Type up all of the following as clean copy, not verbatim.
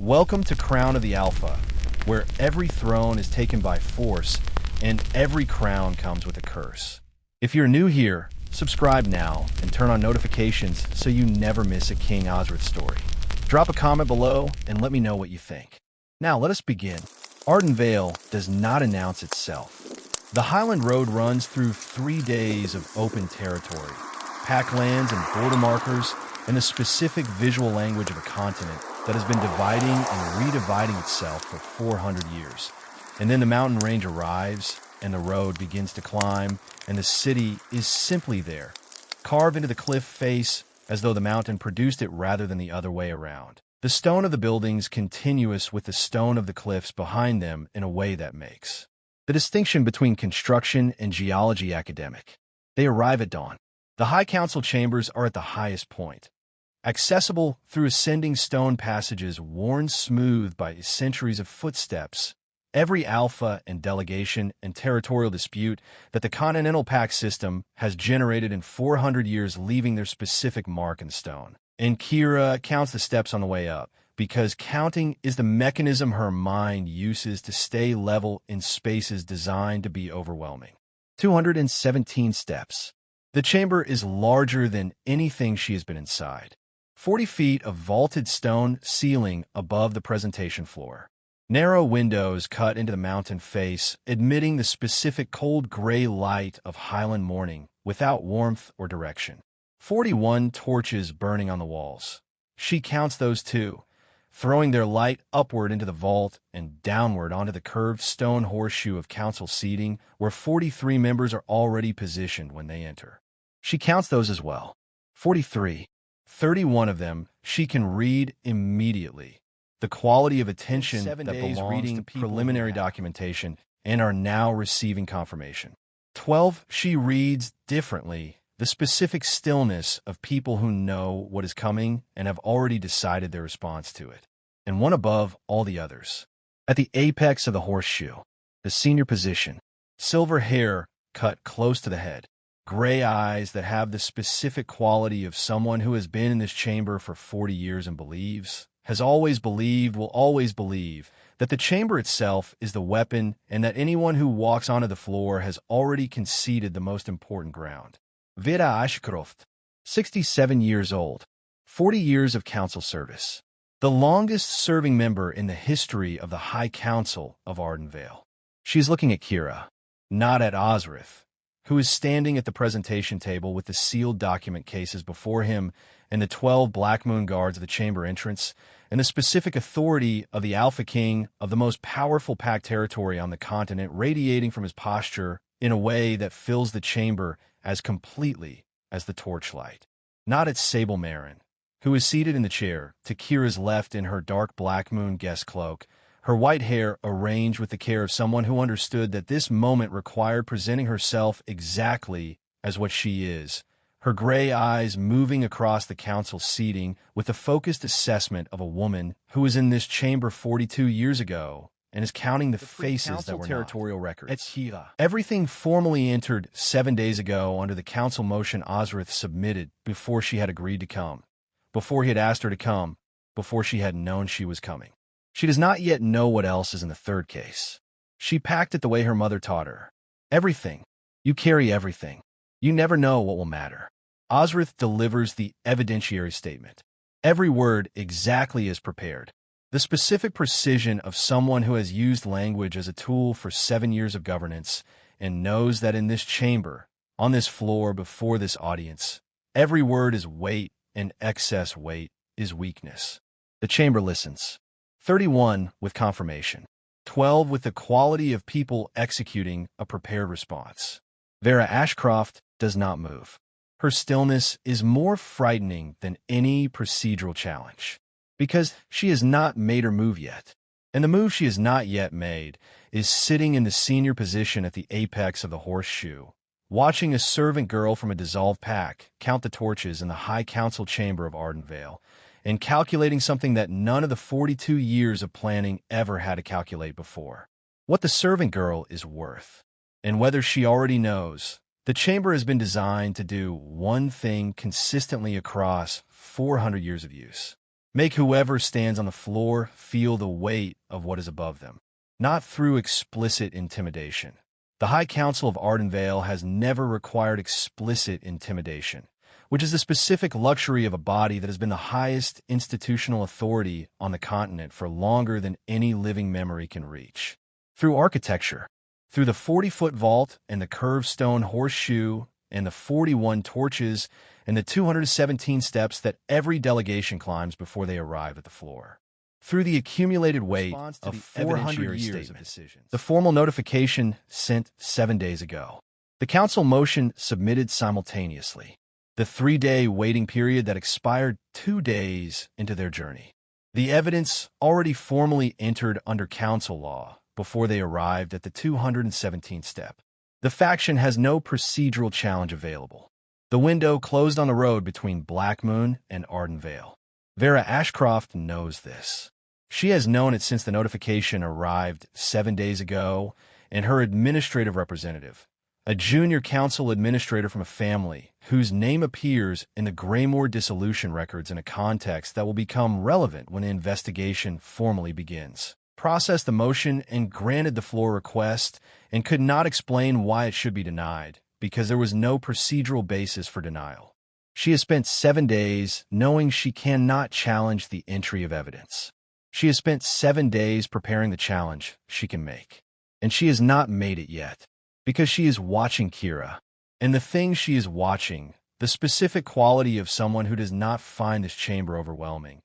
Welcome to Crown of the Alpha, where every throne is taken by force and every crown comes with a curse. If you're new here, subscribe now and turn on notifications so you never miss a King Ozrath story. Drop a comment below and let me know what you think. Now let us begin. Ardenveil does not announce itself. The Highland Road runs through 3 days of open territory, pack lands and border markers, and the specific visual language of a continent that has been dividing and redividing itself for 400 years. And then the mountain range arrives, and the road begins to climb, and the city is simply there, carved into the cliff face as though the mountain produced it rather than the other way around. The stone of the buildings continuous with the stone of the cliffs behind them in a way that makes the distinction between construction and geology academic. They arrive at dawn. The High Council chambers are at the highest point, accessible through ascending stone passages worn smooth by centuries of footsteps. Every alpha and delegation and territorial dispute that the Continental Pact system has generated in 400 years leaving their specific mark in stone. And Kira counts the steps on the way up, because counting is the mechanism her mind uses to stay level in spaces designed to be overwhelming. 217 steps. The chamber is larger than anything she has been inside. 40 feet of vaulted stone ceiling above the presentation floor. Narrow windows cut into the mountain face, admitting the specific cold gray light of Highland morning without warmth or direction. 41 torches burning on the walls. She counts those too, throwing their light upward into the vault and downward onto the curved stone horseshoe of council seating where 43 members are already positioned when they enter. She counts those as well. 43. 31 of them she can read immediately. The quality of attention that belongs reading to preliminary documentation and are now receiving confirmation. 12. She reads differently, the specific stillness of people who know what is coming and have already decided their response to it. And one above all the others. At the apex of the horseshoe, the senior position, silver hair cut close to the head, gray eyes that have the specific quality of someone who has been in this chamber for 40 years and believes, has always believed, will always believe, that the chamber itself is the weapon and that anyone who walks onto the floor has already conceded the most important ground. Kira Vashe, 67 years old, 40 years of council service. The longest-serving member in the history of the High Council of Ardenveil. She's looking at Kira, not at Ozrath, who is standing at the presentation table with the sealed document cases before him and the 12 Black Moon guards of the chamber entrance, and the specific authority of the Alpha King of the most powerful packed territory on the continent radiating from his posture in a way that fills the chamber as completely as the torchlight. Not at Sable Marin, who is seated in the chair, to Kira's left in her dark Black Moon guest cloak, her white hair arranged with the care of someone who understood that this moment required presenting herself exactly as what she is, her gray eyes moving across the council seating with the focused assessment of a woman who was in this chamber 42 years ago and is counting the faces that were territorial records. At Kira. Everything formally entered 7 days ago under the council motion Ozrath submitted before she had agreed to come, before he had asked her to come, before she had known she was coming. She does not yet know what else is in the third case. She packed it the way her mother taught her. Everything. You carry everything. You never know what will matter. Ozrath delivers the evidentiary statement. Every word exactly as prepared. The specific precision of someone who has used language as a tool for 7 years of governance and knows that in this chamber, on this floor before this audience, every word is weight and excess weight is weakness. The chamber listens. 31 with confirmation. 12 with the quality of people executing a prepared response. Vera Ashcroft does not move. Her stillness is more frightening than any procedural challenge, because she has not made her move yet. And the move she has not yet made is sitting in the senior position at the apex of the horseshoe, watching a servant girl from a dissolved pack count the torches in the High Council chamber of Ardenveil, and calculating something that none of the 42 years of planning ever had to calculate before. What the servant girl is worth. And whether she already knows, the chamber has been designed to do one thing consistently across 400 years of use. Make whoever stands on the floor feel the weight of what is above them, not through explicit intimidation. The High Council of Ardenveil has never required explicit intimidation, which is the specific luxury of a body that has been the highest institutional authority on the continent for longer than any living memory can reach. Through architecture, through the 40-foot vault and the curved stone horseshoe and the 41 torches and the 217 steps that every delegation climbs before they arrive at the floor. Through the accumulated weight of 400 years of decisions. The formal notification sent 7 days ago. The council motion submitted simultaneously. The 3-day waiting period that expired 2 days into their journey. The evidence already formally entered under council law before they arrived at the 217th step. The faction has no procedural challenge available. The window closed on the road between Black Moon and Ardenveil. Vera Ashcroft knows this. She has known it since the notification arrived 7 days ago, and her administrative representative, a junior council administrator from a family whose name appears in the Greymoor dissolution records in a context that will become relevant when the investigation formally begins, processed the motion and granted the floor request and could not explain why it should be denied because there was no procedural basis for denial. She has spent 7 days knowing she cannot challenge the entry of evidence. She has spent 7 days preparing the challenge she can make, and she has not made it yet. Because she is watching Kira. And the thing she is watching, the specific quality of someone who does not find this chamber overwhelming,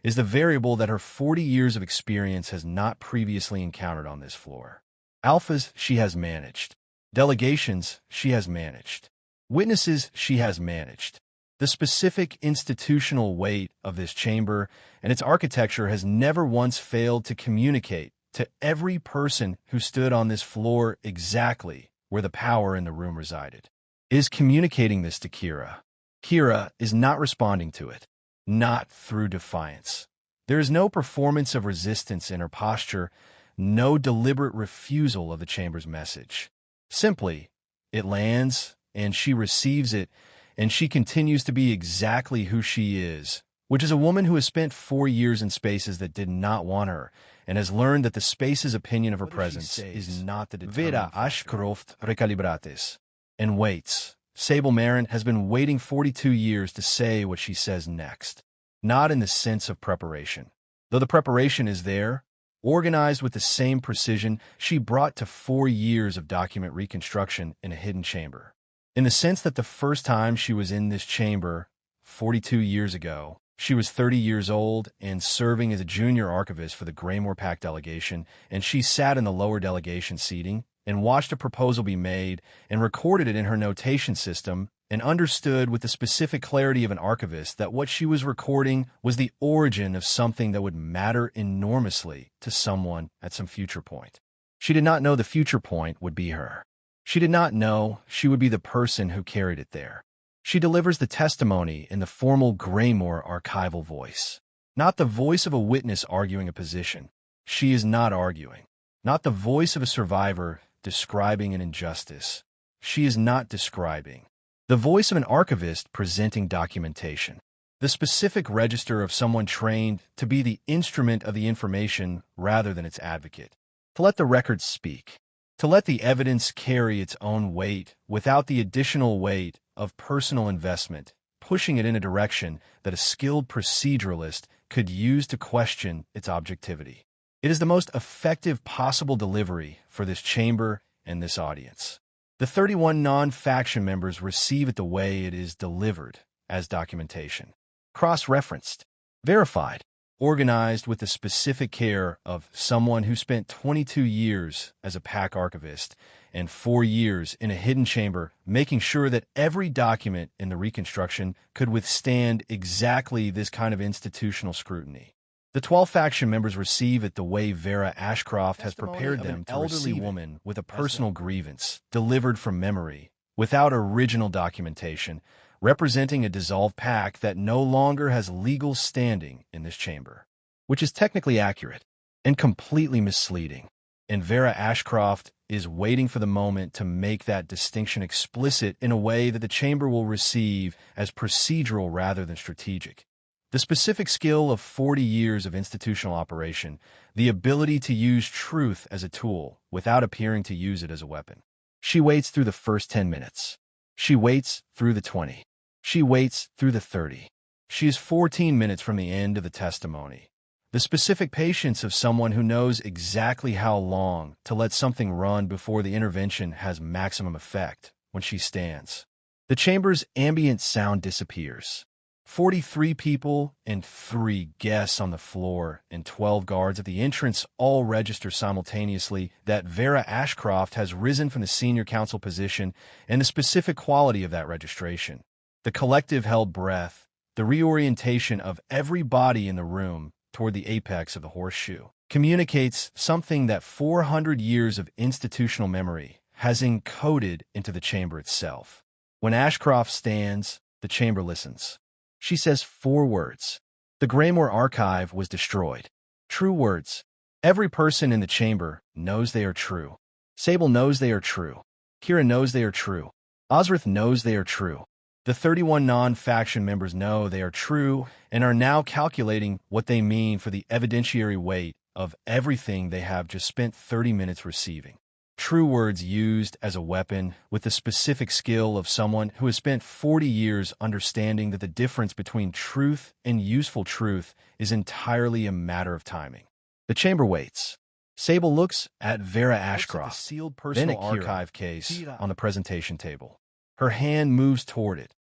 is the variable that her 40 years of experience has not previously encountered on this floor. Alphas she has managed. Delegations she has managed. Witnesses she has managed. The specific institutional weight of this chamber and its architecture has never once failed to communicate to every person who stood on this floor exactly where the power in the room resided. It is communicating this to Kira. Kira is not responding to it, not through defiance. There is no performance of resistance in her posture, no deliberate refusal of the chamber's message. Simply, it lands, and she receives it, and she continues to be exactly who she is, which is a woman who has spent 4 years in spaces that did not want her, and has learned that the space's opinion of her presence is not the determining Vera Ashcroft recalibrates, and waits. Sable Marin has been waiting 42 years to say what she says next, not in the sense of preparation. Though the preparation is there, organized with the same precision she brought to 4 years of document reconstruction in a hidden chamber. In the sense that the first time she was in this chamber, 42 years ago, she was 30 years old and serving as a junior archivist for the Greymoor Pact delegation, and she sat in the lower delegation seating and watched a proposal be made and recorded it in her notation system and understood with the specific clarity of an archivist that what she was recording was the origin of something that would matter enormously to someone at some future point. She did not know the future point would be her. She did not know she would be the person who carried it there. She delivers the testimony in the formal Greymoor archival voice, not the voice of a witness arguing a position. She is not arguing. Not the voice of a survivor describing an injustice. She is not describing. The voice of an archivist presenting documentation. The specific register of someone trained to be the instrument of the information rather than its advocate. To let the records speak. To let the evidence carry its own weight without the additional weight of personal investment, pushing it in a direction that a skilled proceduralist could use to question its objectivity. It is the most effective possible delivery for this chamber and this audience. The 31 non-faction members receive it the way it is delivered, as documentation. Cross-referenced, verified, organized with the specific care of someone who spent 22 years as a pack archivist and 4 years in a hidden chamber, making sure that every document in the reconstruction could withstand exactly this kind of institutional scrutiny. The 12 faction members receive it the way Vera Ashcroft has prepared them to elderly woman with a personal grievance, delivered from memory, without original documentation, representing a dissolved pack that no longer has legal standing in this chamber, which is technically accurate and completely misleading. And Vera Ashcroft is waiting for the moment to make that distinction explicit in a way that the chamber will receive as procedural rather than strategic. The specific skill of 40 years of institutional operation, the ability to use truth as a tool without appearing to use it as a weapon. She waits through the first 10 minutes. She waits through the 20. She waits through the 30. She is 14 minutes from the end of the testimony. The specific patience of someone who knows exactly how long to let something run before the intervention has maximum effect when she stands. The chamber's ambient sound disappears. 43 people and 3 guests on the floor and 12 guards at the entrance all register simultaneously that Vera Ashcroft has risen from the senior counsel position and the specific quality of that registration. The collective held breath, the reorientation of every body in the room toward the apex of the horseshoe, communicates something that 400 years of institutional memory has encoded into the chamber itself. When Ashcroft stands, the chamber listens. She says 4 words. The Graymore archive was destroyed. True words. Every person in the chamber knows they are true. Sable knows they are true. Kira knows they are true. Ozrath knows they are true. The 31 non-faction members know they are true and are now calculating what they mean for the evidentiary weight of everything they have just spent 30 minutes receiving. True words used as a weapon with the specific skill of someone who has spent 40 years understanding that the difference between truth and useful truth is entirely a matter of timing. The chamber waits. Sable looks at Vera Ashcroft, the sealed personal archive case on the presentation table. Her hand moves toward it.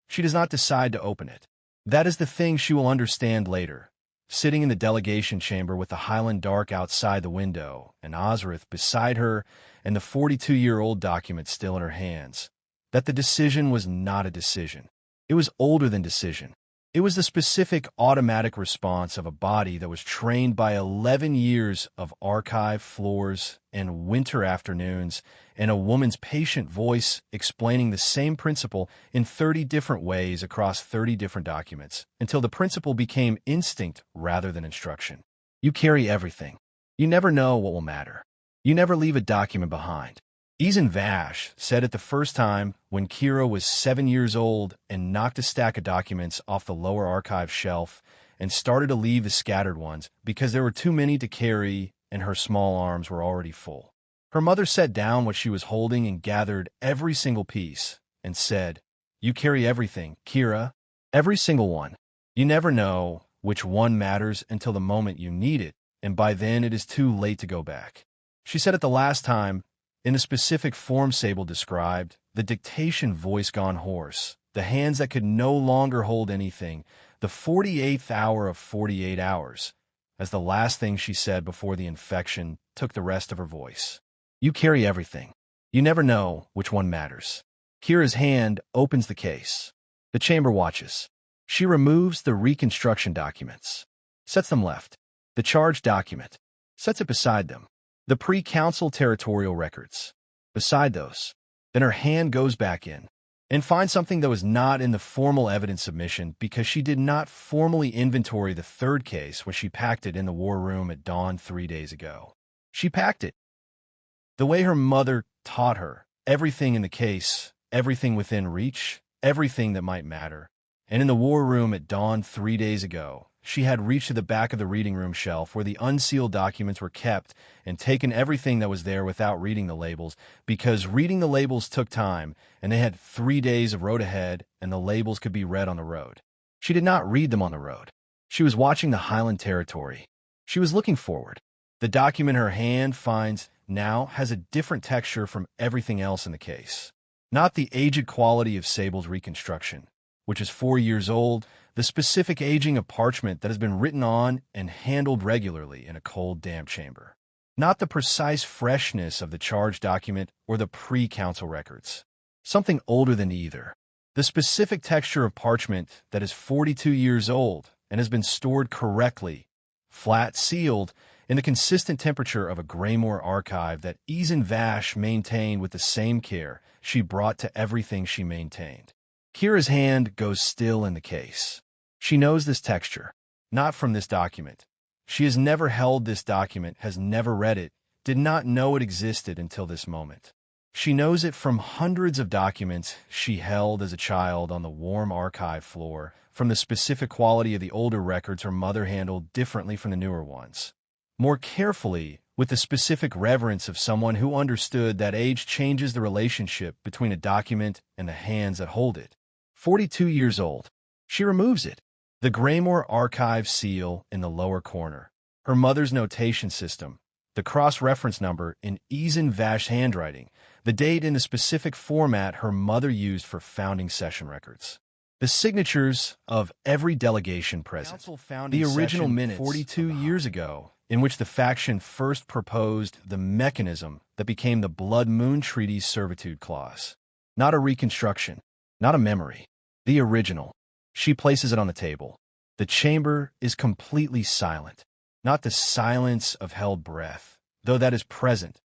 She does not decide to open it. That is the thing she will understand later. Sitting in the delegation chamber with the Highland Dark outside the window and Ozrath beside her and the 42-year-old document still in her hands, that the decision was not a decision. It was older than decision. It was the specific automatic response of a body that was trained by 11 years of archive floors and winter afternoons and a woman's patient voice explaining the same principle in 30 different ways across 30 different documents until the principle became instinct rather than instruction. You carry everything. You never know what will matter. You never leave a document behind. Ozrath Vash said it the first time when Kira was 7 years old and knocked a stack of documents off the lower archive shelf and started to leave the scattered ones because there were too many to carry and her small arms were already full. Her mother set down what she was holding and gathered every single piece and said, "You carry everything, Kira, every single one. You never know which one matters until the moment you need it, and by then it is too late to go back." She said it the last time, in the specific form Sable described, the dictation voice gone hoarse, the hands that could no longer hold anything, the 48th hour of 48 hours, as the last thing she said before the infection took the rest of her voice. You carry everything. You never know which one matters. Kira's hand opens the case. The chamber watches. She removes the reconstruction documents, sets them left. The charge document, sets it beside them. The pre-council territorial records, beside those. Then her hand goes back in and finds something that was not in the formal evidence submission because she did not formally inventory the 3rd case when she packed it in the war room at dawn 3 days ago. She packed it the way her mother taught her, everything in the case, everything within reach, everything that might matter. And in the war room at dawn 3 days ago, she had reached to the back of the reading room shelf where the unsealed documents were kept and taken everything that was there without reading the labels, because reading the labels took time, and they had 3 days of road ahead, and the labels could be read on the road. She did not read them on the road. She was watching the Highland Territory. She was looking forward. The document her hand finds now has a different texture from everything else in the case. Not the aged quality of Sable's reconstruction, which is 4 years old, the specific aging of parchment that has been written on and handled regularly in a cold, damp chamber. Not the precise freshness of the charge document or the pre-council records. Something older than either. The specific texture of parchment that is 42 years old and has been stored correctly, flat sealed, in the consistent temperature of a Graymore archive that Ozrath Vash maintained with the same care she brought to everything she maintained. Kira's hand goes still in the case. She knows this texture, not from this document. She has never held this document, has never read it, did not know it existed until this moment. She knows it from hundreds of documents she held as a child on the warm archive floor from the specific quality of the older records her mother handled differently from the newer ones. More carefully, with the specific reverence of someone who understood that age changes the relationship between a document and the hands that hold it. 42 years old. She removes it. The Greymoor archive seal in the lower corner. Her mother's notation system. The cross-reference number in Ozrath Vashe handwriting. The date in the specific format her mother used for founding session records. The signatures of every delegation present. The original minutes 42 years ago, in which the faction first proposed the mechanism that became the Blood Moon Treaty's servitude clause. Not a reconstruction, not a memory. The original. She places it on the table. The chamber is completely silent. Not the silence of held breath, though that is present,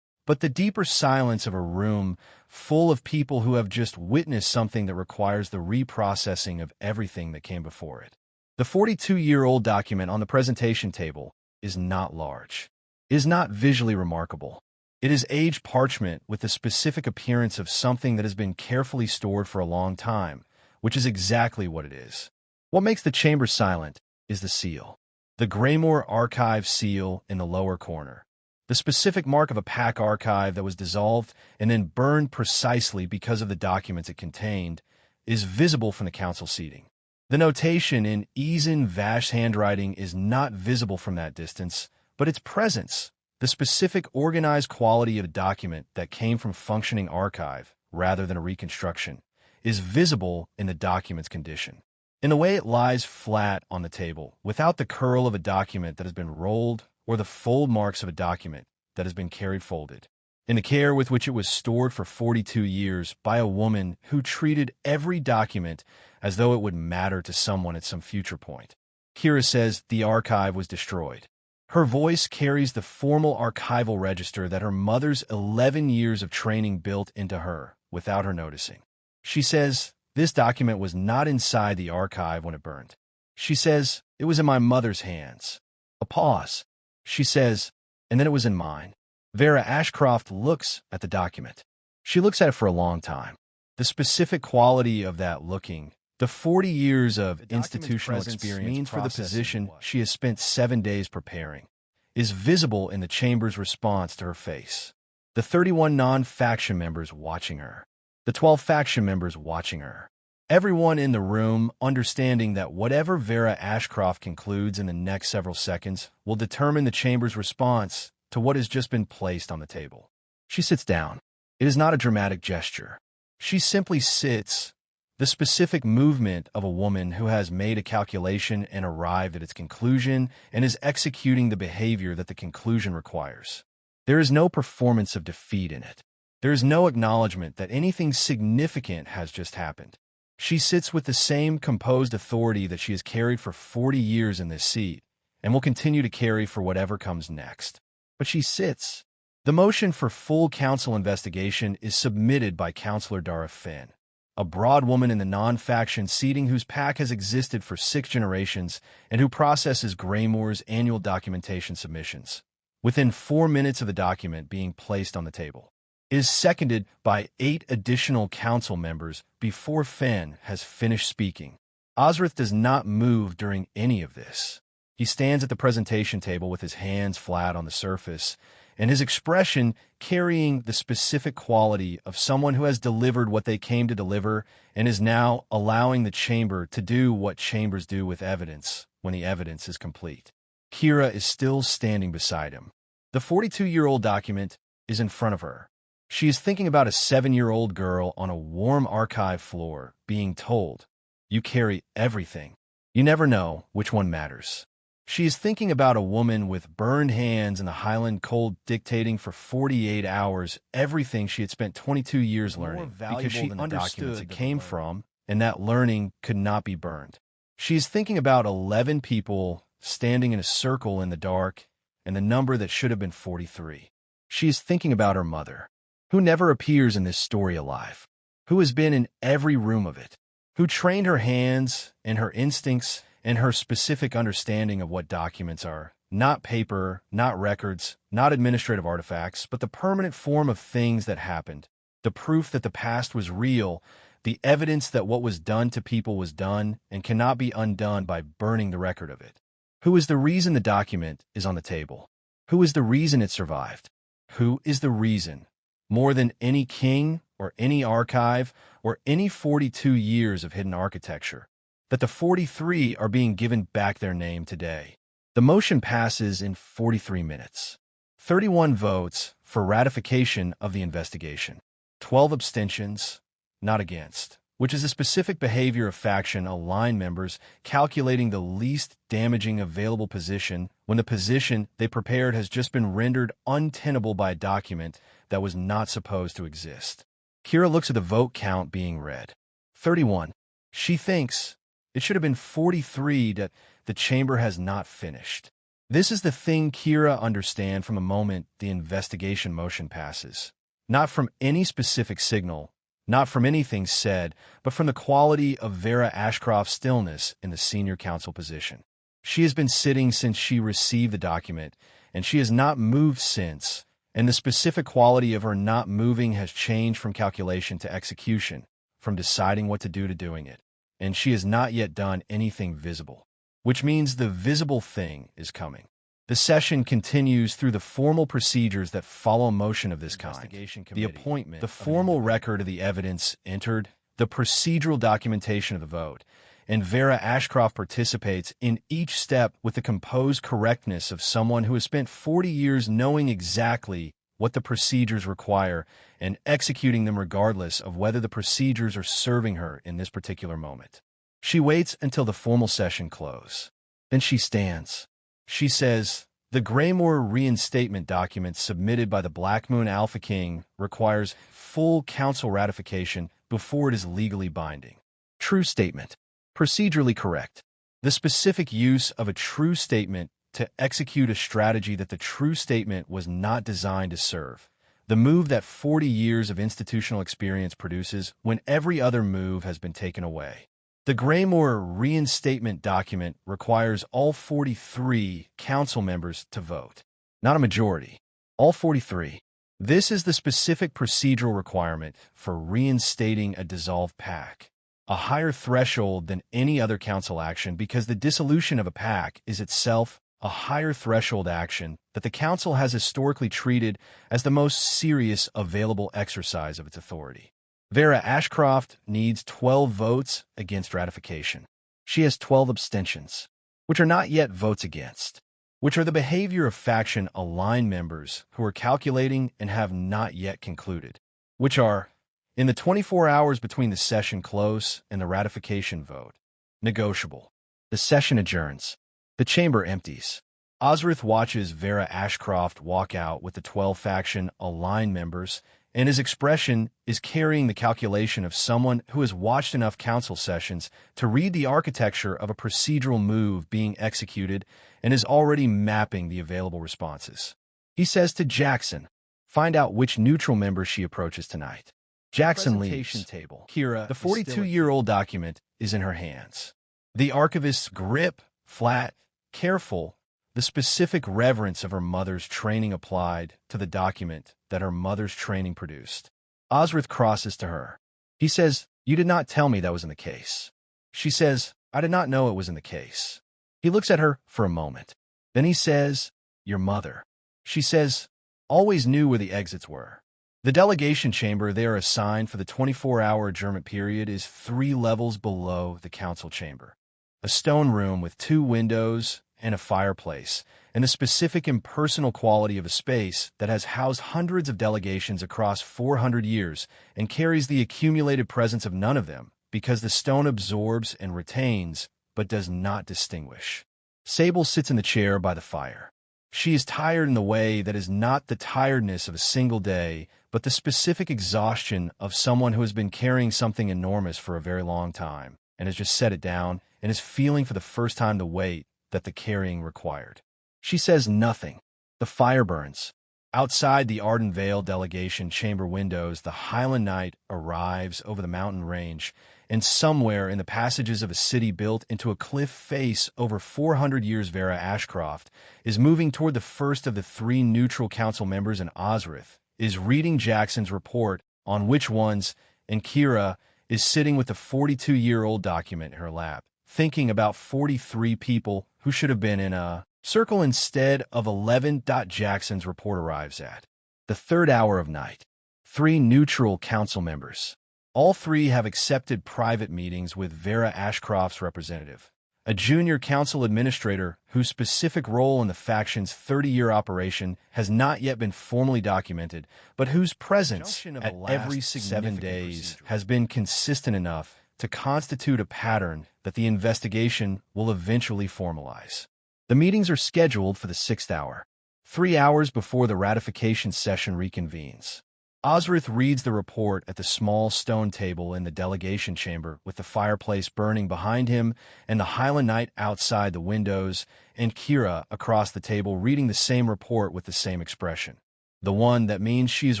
but the deeper silence of a room full of people who have just witnessed something that requires the reprocessing of everything that came before it. The 42-year-old document on the presentation table is not large. It is not visually remarkable. It is aged parchment with the specific appearance of something that has been carefully stored for a long time, which is exactly what it is. What makes the chamber silent is the seal. The Greymoor archive seal in the lower corner. The specific mark of a pack archive that was dissolved and then burned precisely because of the documents it contained is visible from the council seating. The notation in Ozrath Vashe handwriting is not visible from that distance, but its presence, the specific organized quality of a document that came from functioning archive rather than a reconstruction, is visible in the document's condition. In the way it lies flat on the table, without the curl of a document that has been rolled or the fold marks of a document that has been carried folded. In the care with which it was stored for 42 years by a woman who treated every document as though it would matter to someone at some future point. Kira says the archive was destroyed. Her voice carries the formal archival register that her mother's 11 years of training built into her without her noticing. She says, this document was not inside the archive when it burned. She says, it was in my mother's hands. A pause. She says, and then it was in mine. Vera Ashcroft looks at the document. She looks at it for a long time. The specific quality of that looking, the 40 years of institutional experience means for the position she has spent 7 days preparing, is visible in the chamber's response to her face. The 31 non-faction members watching her. The 12 faction members watching her. Everyone in the room understanding that whatever Vera Ashcroft concludes in the next several seconds will determine the chamber's response to what has just been placed on the table. She sits down. It is not a dramatic gesture. She simply sits, the specific movement of a woman who has made a calculation and arrived at its conclusion and is executing the behavior that the conclusion requires. There is no performance of defeat in it. There is no acknowledgement that anything significant has just happened. She sits with the same composed authority that she has carried for 40 years in this seat, and will continue to carry for whatever comes next. But she sits. The motion for full council investigation is submitted by Councillor Dara Finn, a broad woman in the non-faction seating whose pack has existed for 6 generations and who processes Greymoor's annual documentation submissions. Within 4 minutes of the document being placed on the table. It is seconded by 8 additional council members before Finn has finished speaking. Ozrath does not move during any of this. He stands at the presentation table with his hands flat on the surface, and his expression carrying the specific quality of someone who has delivered what they came to deliver and is now allowing the chamber to do what chambers do with evidence when the evidence is complete. Kira is still standing beside him. The 42-year-old document is in front of her. She is thinking about a 7-year-old girl on a warm archive floor being told, you carry everything. You never know which one matters. She is thinking about a woman with burned hands in the Highland cold dictating for 48 hours everything she had spent 22 years learning because she understood it came from and that learning could not be burned. She is thinking about 11 people standing in a circle in the dark and the number that should have been 43. She is thinking about her mother, who never appears in this story alive, who has been in every room of it, who trained her hands and her instincts and her specific understanding of what documents are, not paper, not records, not administrative artifacts, but the permanent form of things that happened, the proof that the past was real, The evidence that what was done to people was done and cannot be undone by burning the record of it. Who is the reason the document is on the table? Who is the reason it survived? Who is the reason, more than any king or any archive or any 42 years of hidden architecture, that the 43 are being given back their name today? The motion passes in 43 minutes. 31 votes for ratification of the investigation. 12 abstentions, not against, which is a specific behavior of faction aligned members calculating the least damaging available position when the position they prepared has just been rendered untenable by a document that was not supposed to exist. Kira looks at the vote count being read. 31. She thinks it should have been 43 that the chamber has not finished. This is the thing Kira understands from the moment the investigation motion passes. Not from any specific signal, not from anything said, but from the quality of Vera Ashcroft's stillness in the senior counsel position. She has been sitting since she received the document, and she has not moved since, and the specific quality of her not moving has changed from calculation to execution, from deciding what to do doing it, and she has not yet done anything visible, which means the visible thing is coming. The session continues through the formal procedures that follow a motion of this kind. The appointment, the formal record of the evidence entered, the procedural documentation of the vote, and Vera Ashcroft participates in each step with the composed correctness of someone who has spent 40 years knowing exactly what the procedures require and executing them regardless of whether the procedures are serving her in this particular moment. She waits until the formal session closes. Then she stands. She says, the Graymore reinstatement document submitted by the Black Moon Alpha King requires full council ratification before it is legally binding. True statement. Procedurally correct. The specific use of a true statement to execute a strategy that the true statement was not designed to serve. The move that 40 years of institutional experience produces when every other move has been taken away. The Graymore reinstatement document requires all 43 council members to vote, not a majority, all 43. This is the specific procedural requirement for reinstating a dissolved pact, a higher threshold than any other council action because the dissolution of a pact is itself a higher threshold action that the council has historically treated as the most serious available exercise of its authority. Vera Ashcroft needs 12 votes against ratification. She has 12 abstentions, which are not yet votes against, which are the behavior of faction aligned members who are calculating and have not yet concluded, which are, in the 24 hours between the session close and the ratification vote, negotiable. The session adjourns. The chamber empties. Ozrath watches Vera Ashcroft walk out with the 12 faction aligned members, and his expression is carrying the calculation of someone who has watched enough council sessions to read the architecture of a procedural move being executed and is already mapping the available responses. He says to Jackson, find out which neutral member she approaches tonight. Jackson leaves. Table. Kira, the 42-year-old document is in her hands. The archivist's grip, flat, careful, the specific reverence of her mother's training applied to the document that her mother's training produced. Ozrath crosses to her. He says, you did not tell me that was in the case. She says, I did not know it was in the case. He looks at her for a moment. Then he says, your mother. She says, always knew where the exits were. The delegation chamber they are assigned for the 24-hour adjournment period is 3 levels below the council chamber. A stone room with 2 windows and a fireplace, and the specific impersonal quality of a space that has housed hundreds of delegations across 400 years and carries the accumulated presence of none of them because the stone absorbs and retains but does not distinguish. Sable sits in the chair by the fire. She is tired in the way that is not the tiredness of a single day, but the specific exhaustion of someone who has been carrying something enormous for a very long time and has just set it down and is feeling for the first time the weight that the carrying required. She says nothing. The fire burns. Outside the Ardenveil delegation chamber windows, the Highland night arrives over the mountain range, and somewhere in the passages of a city built into a cliff face over 400 years, Vera Ashcroft is moving toward the first of the 3 neutral council members, and Ozrath is reading Jackson's report on which ones, and Kira is sitting with the 42-year-old document in her lap, thinking about 43 people who should have been in a circle instead of 11. Jackson's report arrives at the third hour of night. 3 neutral council members. All 3 have accepted private meetings with Vera Ashcroft's representative, a junior council administrator whose specific role in the faction's 30-year operation has not yet been formally documented, but whose presence at every 7 days has been consistent enough to constitute a pattern that the investigation will eventually formalize. The meetings are scheduled for the 6th hour, 3 hours before the ratification session reconvenes. Ozrath reads the report at the small stone table in the delegation chamber with the fireplace burning behind him and the Highland night outside the windows, and Kira across the table reading the same report with the same expression. The one that means she is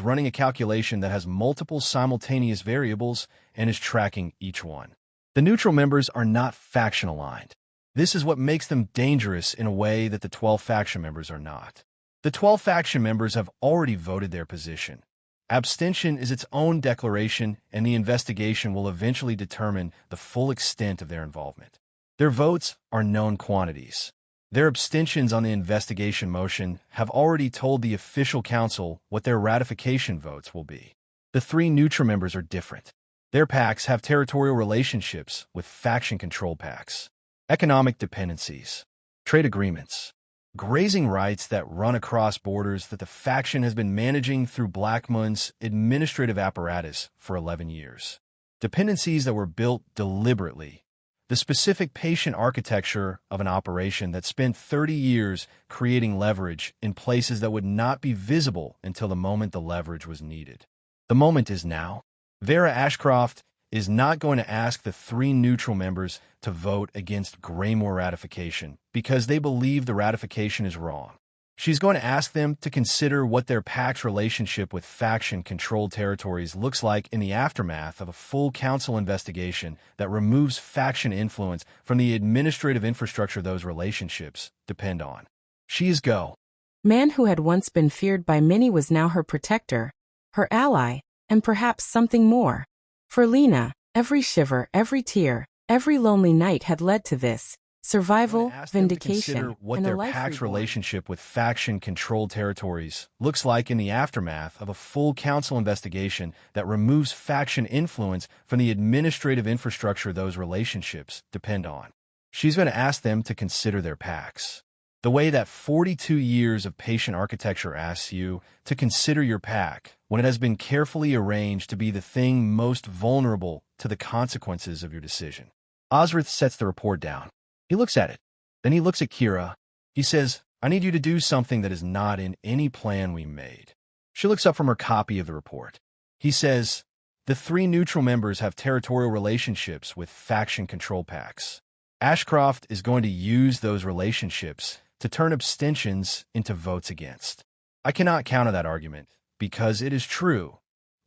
running a calculation that has multiple simultaneous variables and is tracking each one. The neutral members are not faction-aligned. This is what makes them dangerous in a way that the 12 faction members are not. The 12 faction members have already voted their position. Abstention is its own declaration, and the investigation will eventually determine the full extent of their involvement. Their votes are known quantities. Their abstentions on the investigation motion have already told the official council what their ratification votes will be. The 3 neutral members are different. Their pacts have territorial relationships with faction-controlled pacts, economic dependencies, trade agreements, grazing rights that run across borders that the faction has been managing through Blackmoon's administrative apparatus for 11 years. Dependencies that were built deliberately. The specific patient architecture of an operation that spent 30 years creating leverage in places that would not be visible until the moment the leverage was needed. The moment is now. Vera Ashcroft is not going to ask the 3 neutral members to vote against Greymore ratification because they believe the ratification is wrong. She's going to ask them to consider what their pact's relationship with faction-controlled territories looks like in the aftermath of a full council investigation that removes faction influence from the administrative infrastructure those relationships depend on. She is Go. Man who had once been feared by many was now her protector, her ally, and perhaps something more. For Lena, every shiver, every tear, every lonely night had led to this: survival, vindication, what and their a life pact's reborn. relationship with faction-controlled territories looks like in the aftermath of a full council investigation that removes faction influence from the administrative infrastructure those relationships depend on. She's going to ask them to consider their pacts. The way that 42 years of patient architecture asks you to consider your pack when it has been carefully arranged to be the thing most vulnerable to the consequences of your decision. Ozrath sets the report down. He looks at it. Then he looks at Kira. He says, "I need you to do something that is not in any plan we made." She looks up from her copy of the report. He says, "The 3 neutral members have territorial relationships with faction-control pacts. Ashcroft is going to use those relationships to turn abstentions into votes against. I cannot counter that argument, because it is true.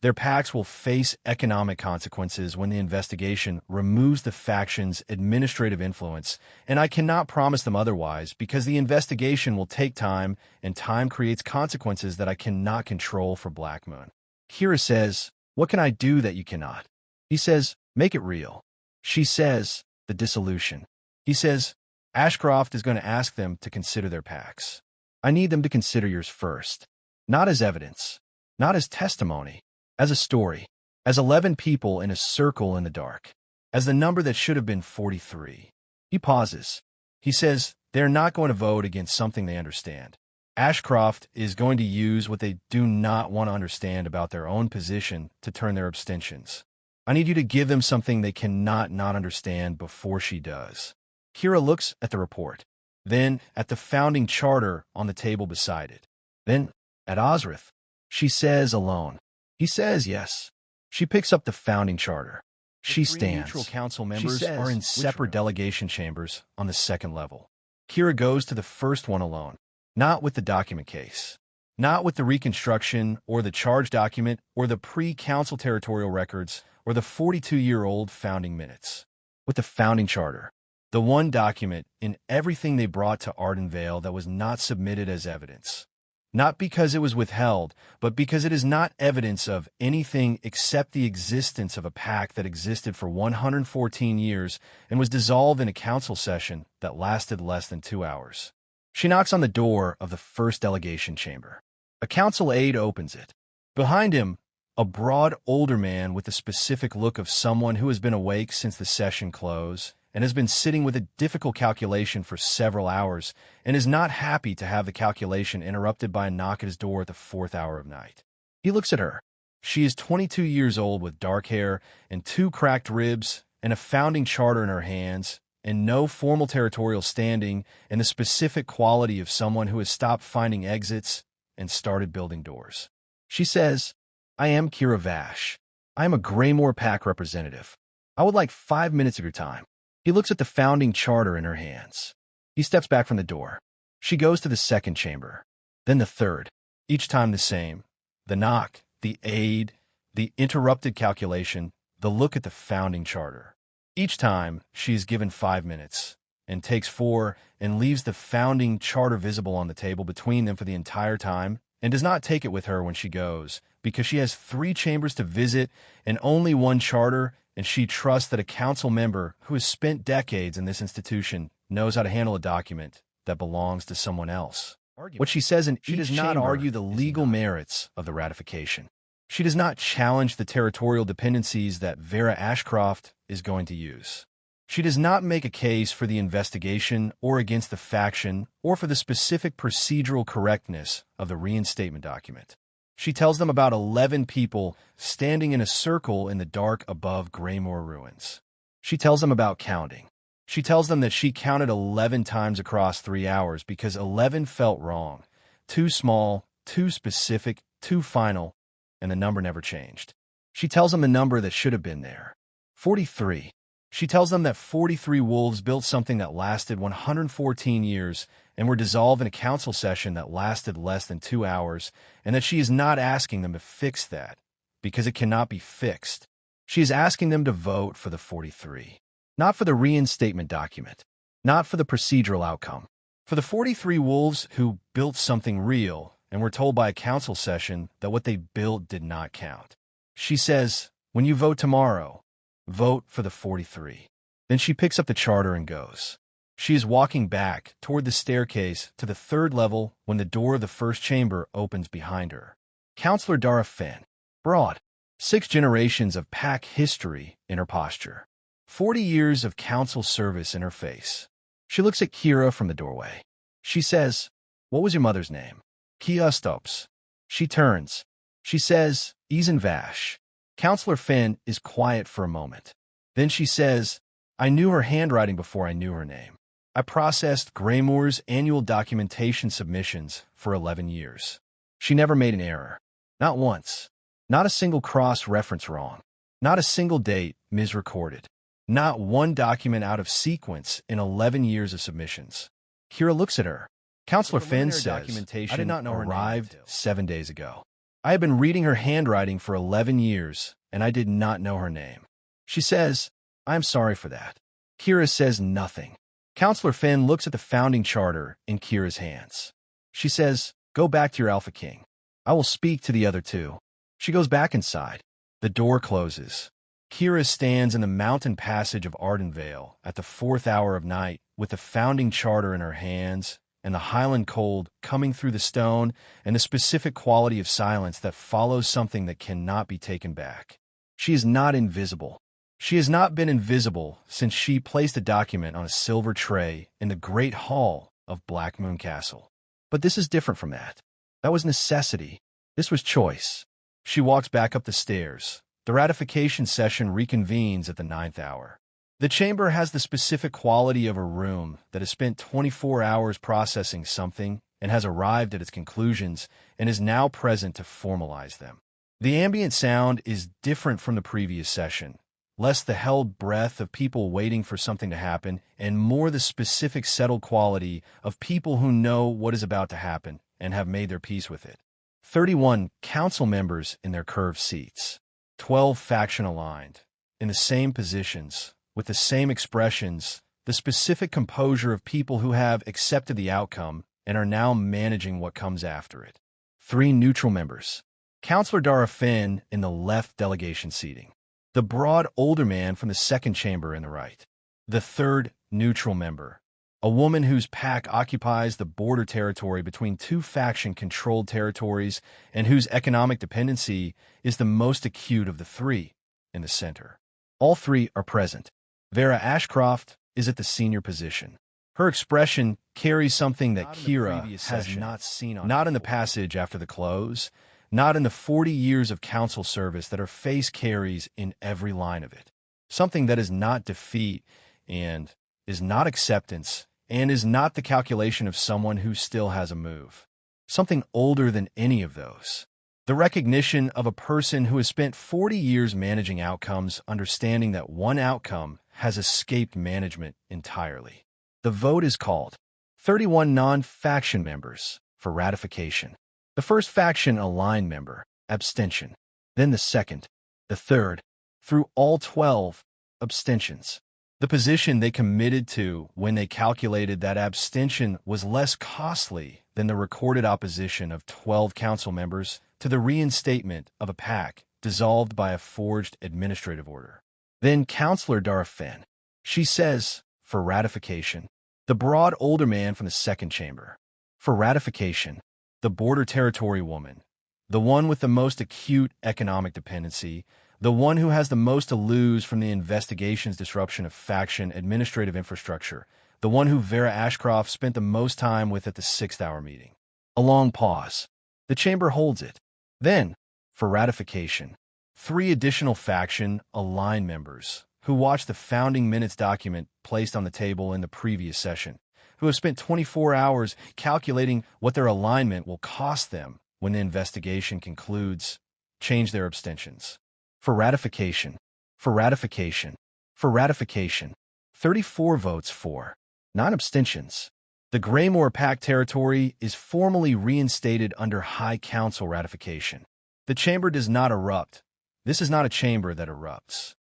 Their pacts will face economic consequences when the investigation removes the faction's administrative influence, and I cannot promise them otherwise because the investigation will take time, and time creates consequences that I cannot control for Blackmoon." Kira says, "What can I do that you cannot?" He says, "Make it real." She says, "The dissolution." He says, "Ashcroft is going to ask them to consider their pacts. I need them to consider yours first. Not as evidence, not as testimony, as a story, as 11 people in a circle in the dark, as the number that should have been 43. He pauses. He says, "They're not going to vote against something they understand. Ashcroft is going to use what they do not want to understand about their own position to turn their abstentions. I need you to give them something they cannot not understand before she does." Kira looks at the report, then at the founding charter on the table beside it, then at Ozrath. She says alone. He says yes. She picks up the founding charter. She stands. Neutral council members are in separate delegation chambers on the 2nd level. Kira goes to the first one alone, not with the document case, not with the reconstruction or the charge document or the pre-council territorial records or the 42-year-old founding minutes, with the founding charter. The one document in everything they brought to Ardenveil that was not submitted as evidence. not because it was withheld, but because it is not evidence of anything except the existence of a pact that existed for 114 years and was dissolved in a council session that lasted less than 2 hours. She knocks on the door of the first delegation chamber. A council aide opens it. Behind him, a broad, older man with the specific look of someone who has been awake since the session closed and has been sitting with a difficult calculation for several hours and is not happy to have the calculation interrupted by a knock at his door at the 4th hour of night. He looks at her. She is 22 years old with dark hair and 2 cracked ribs and a founding charter in her hands and no formal territorial standing and the specific quality of someone who has stopped finding exits and started building doors. She says, "I am Kira Vashe. I am a Greymore Pack representative. I would like 5 minutes of your time." He looks at the founding charter in her hands. He steps back from the door. She goes to the second chamber, then the third, each time the same. The knock, the aid, the interrupted calculation, the look at the founding charter. Each time, she is given 5 minutes, and takes 4 and leaves the founding charter visible on the table between them for the entire time, and does not take it with her when she goes, because she has 3 chambers to visit and only 1 charter, and she trusts that a council member who has spent decades in this institution knows how to handle a document that belongs to someone else. What she says in she does not argue the legal merits of the ratification. She does not challenge the territorial dependencies that Vera Ashcroft is going to use. She does not make a case for the investigation or against the faction or for the specific procedural correctness of the reinstatement document. She tells them about 11 people standing in a circle in the dark above Greymore ruins. She tells them about counting. She tells them that she counted 11 times across 3 hours because 11 felt wrong, too small, too specific, too final, and the number never changed. She tells them the number that should have been there, 43. She tells them that 43 wolves built something that lasted 114 years and were dissolved in a council session that lasted less than 2 hours, and that she is not asking them to fix that, because it cannot be fixed. She is asking them to vote for the 43, not for the reinstatement document, not for the procedural outcome. For the 43 wolves who built something real and were told by a council session that what they built did not count. She says, when you vote tomorrow, vote for the 43. Then she picks up the charter and goes. She is walking back toward the staircase to the 3rd level when the door of the first chamber opens behind her. Counselor Dara Fenn, broad, 6 generations of pack history in her posture, 40 years of council service in her face. She looks at Kira from the doorway. She says, "What was your mother's name?" Kira stops. She turns. She says, "Ozrath Vashe." Counselor Fenn is quiet for a moment. Then she says, "I knew her handwriting before I knew her name. I processed Greymore's annual documentation submissions for 11 years. She never made an error. Not once. Not a single cross-reference wrong. Not a single date misrecorded. Not one document out of sequence in 11 years of submissions." Kira looks at her. Counselor Fenn says, "I did not know her arrived 7 days ago. I have been reading her handwriting for 11 years, and I did not know her name." She says, "I am sorry for that." Kira says nothing. Counselor Fenn looks at the founding charter in Kira's hands. She says, "Go back to your Alpha King. I will speak to the other 2. She goes back inside. The door closes. Kira stands in the mountain passage of Ardenveil at the 4th hour of night with the founding charter in her hands and the Highland cold coming through the stone and the specific quality of silence that follows something that cannot be taken back. She is not invisible. She has not been invisible since she placed a document on a silver tray in the Great Hall of Black Moon Castle. But this is different from that. That was necessity. This was choice. She walks back up the stairs. The ratification session reconvenes at the 9th hour. The chamber has the specific quality of a room that has spent 24 hours processing something and has arrived at its conclusions and is now present to formalize them. The ambient sound is different from the previous session, less the held breath of people waiting for something to happen, and more the specific settled quality of people who know what is about to happen and have made their peace with it. 31 council members in their curved seats, 12 faction aligned, in the same positions, with the same expressions, the specific composure of people who have accepted the outcome and are now managing what comes after it. 3 neutral members. Councillor Dara Finn in the left delegation seating. The broad older man from the second chamber in the right. The third neutral member. A woman whose pack occupies the border territory between 2 faction-controlled territories and whose economic dependency is the most acute of the 3, in the center. All 3 are present. Vera Ashcroft is at the senior position. Her expression carries something that Kira has not seen on not in the passage after the close, not in the 40 years of council service that her face carries in every line of it. Something that is not defeat and is not acceptance and is not the calculation of someone who still has a move. Something older than any of those. The recognition of a person who has spent 40 years managing outcomes, understanding that one outcome has escaped management entirely. The vote is called. 31 non-faction members for ratification. The first faction-aligned member, abstention. Then the second, the third, through all 12, abstentions. The position they committed to when they calculated that abstention was less costly than the recorded opposition of 12 council members to the reinstatement of a pact dissolved by a forged administrative order. Then Councillor Dara Finn. She says, for ratification, the broad older man from the second chamber. For ratification, the border territory woman, the one with the most acute economic dependency, the one who has the most to lose from the investigation's disruption of faction administrative infrastructure, the one who Vera Ashcroft spent the most time with at the 6th-hour meeting. A long pause. The chamber holds it. Then, for ratification, 3 additional faction-aligned members who watched the founding minutes document placed on the table in the previous session, who have spent 24 hours calculating what their alignment will cost them when the investigation concludes, change their abstentions. For ratification, for ratification, for ratification, 34 votes for, 9 abstentions. The Greymore Pact territory is formally reinstated under High Council ratification. The chamber does not erupt. This is not a chamber that erupts.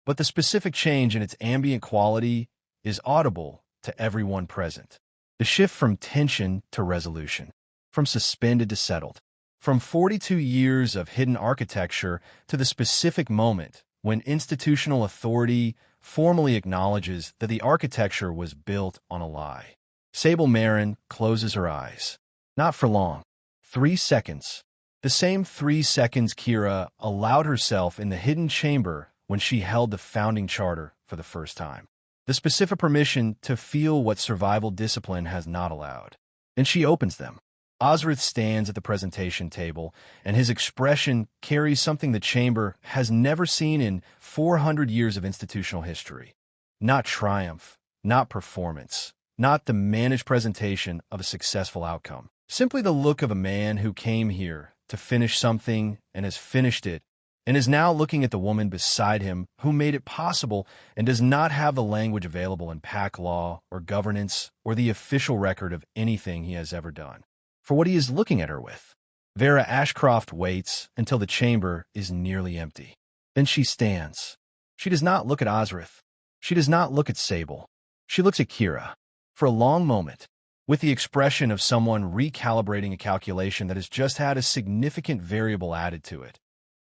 But the specific change in its ambient quality is audible to everyone present. The shift from tension to resolution, from suspended to settled, from 42 years of hidden architecture to the specific moment when institutional authority formally acknowledges that the architecture was built on a lie. Sable Marin closes her eyes. Not for long. 3 seconds. The same 3 seconds Kira allowed herself in the hidden chamber when she held the founding charter for the first time. The specific permission to feel what survival discipline has not allowed. And she opens them. Ozrath stands at the presentation table, and his expression carries something the chamber has never seen in 400 years of institutional history. Not triumph, not performance, not the managed presentation of a successful outcome. Simply the look of a man who came here to finish something and has finished it, and is now looking at the woman beside him who made it possible and does not have the language available in pack law or governance or the official record of anything he has ever done. For what he is looking at her with. Vera Ashcroft waits until the chamber is nearly empty. Then she stands. She does not look at Ozrath. She does not look at Sable. She looks at Kira. For a long moment, with the expression of someone recalibrating a calculation that has just had a significant variable added to it.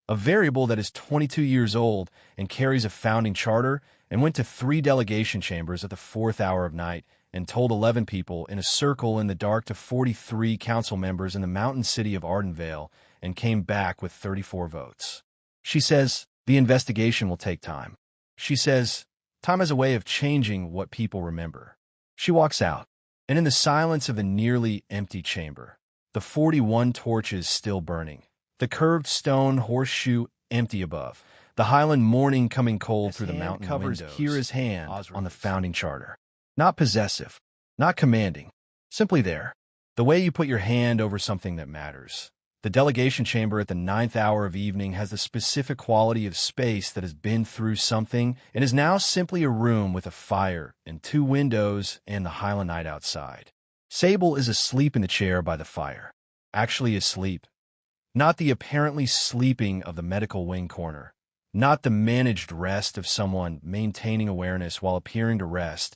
A variable that is 22 years old and carries a founding charter and went to 3 delegation chambers at the 4th hour of night and told 11 people in a circle in the dark to 43 council members in the mountain city of Ardenveil and came back with 34 votes. She says, the investigation will take time. She says, time is a way of changing what people remember. She walks out, and in the silence of the nearly empty chamber, the 41 torches still burning, the curved stone horseshoe empty above, the highland morning coming cold through the mountain covers windows, Kira's hand on the founding charter. Not possessive, not commanding, simply there. The way you put your hand over something that matters. The delegation chamber at the 9th hour of evening has the specific quality of space that has been through something and is now simply a room with a fire and 2 windows and the highland night outside. Sable is asleep in the chair by the fire. Actually asleep. Not the apparently sleeping of the medical wing corner. Not the managed rest of someone maintaining awareness while appearing to rest,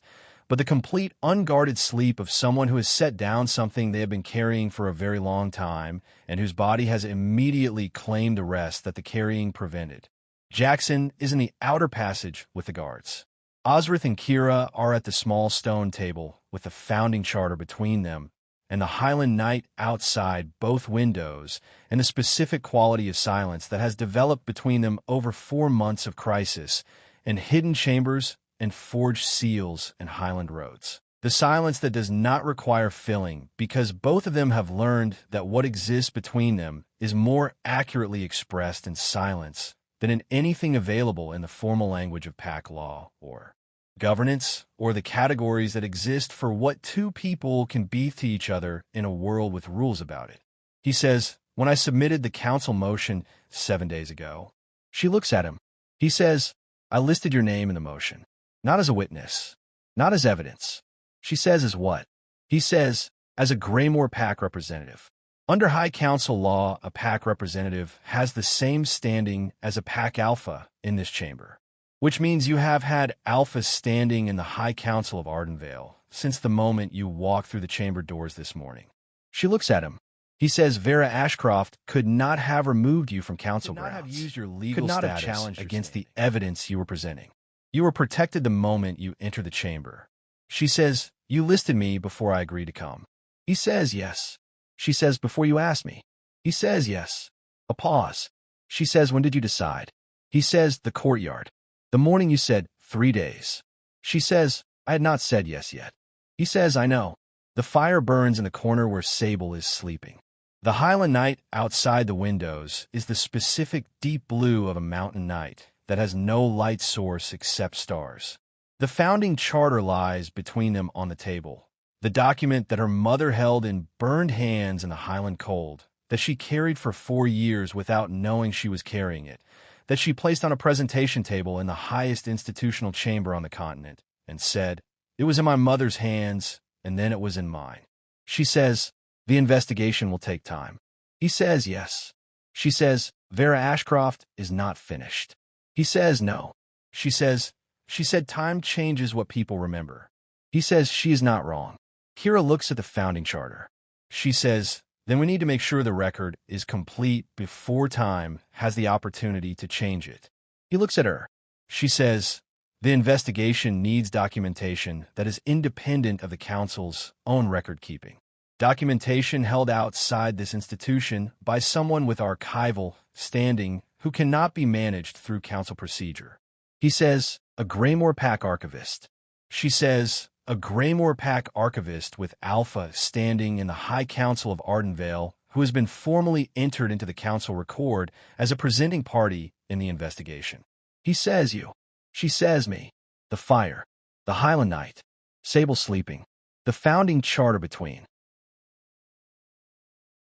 but the complete unguarded sleep of someone who has set down something they have been carrying for a very long time and whose body has immediately claimed the rest that the carrying prevented. Jackson is in the outer passage with the guards. Ozrath and Kira are at the small stone table with the founding charter between them and the Highland Knight outside both windows, and the specific quality of silence that has developed between them over 4 months of crisis and hidden chambers and forged seals and Highland roads. The silence that does not require filling, because both of them have learned that what exists between them is more accurately expressed in silence than in anything available in the formal language of pack law or governance, or the categories that exist for what two people can be to each other in a world with rules about it. He says, "When I submitted the council motion 7 days ago." She looks at him. He says, "I listed your name in the motion. Not as a witness, not as evidence." She says, "As what?" He says, "As a Greymore pack representative. Under High Council law, a pack representative has the same standing as a pack alpha in this chamber, which means you have had alpha standing in the High Council of Ardenveil since the moment you walked through the chamber doors this morning." She looks at him. He says, "Vera Ashcroft could not have removed you from council grounds. Could not have used your legal status against the evidence you were presenting. You were protected the moment you entered the chamber." She says, "You listed me before I agreed to come." He says, "Yes." She says, "Before you asked me." He says, "Yes." A pause. She says, "When did you decide?" He says, "The courtyard. The morning you said 3 days." She says, "I had not said yes yet." He says, "I know." The fire burns in the corner where Sable is sleeping. The Highland Knight outside the windows is the specific deep blue of a mountain night that has no light source except stars. The founding charter lies between them on the table, the document that her mother held in burned hands in the Highland cold, that she carried for 4 years without knowing she was carrying it, that she placed on a presentation table in the highest institutional chamber on the continent, and said, "It was in my mother's hands, and then it was in mine." She says, "The investigation will take time." He says, "Yes." She says, "Vera Ashcroft is not finished." He says, "No." She said time changes what people remember." He says, "She is not wrong." Kira looks at the founding charter. She says, "Then we need to make sure the record is complete before time has the opportunity to change it." He looks at her. She says, "The investigation needs documentation that is independent of the council's own record-keeping. Documentation held outside this institution by someone with archival standing who cannot be managed through council procedure." He says, "A Greymore pack archivist." She says, "A Greymore pack archivist with Alpha standing in the High Council of Ardenveil, who has been formally entered into the council record as a presenting party in the investigation." He says, "You." She says, "Me." The fire. The Highland Knight. Sable sleeping. The founding charter between.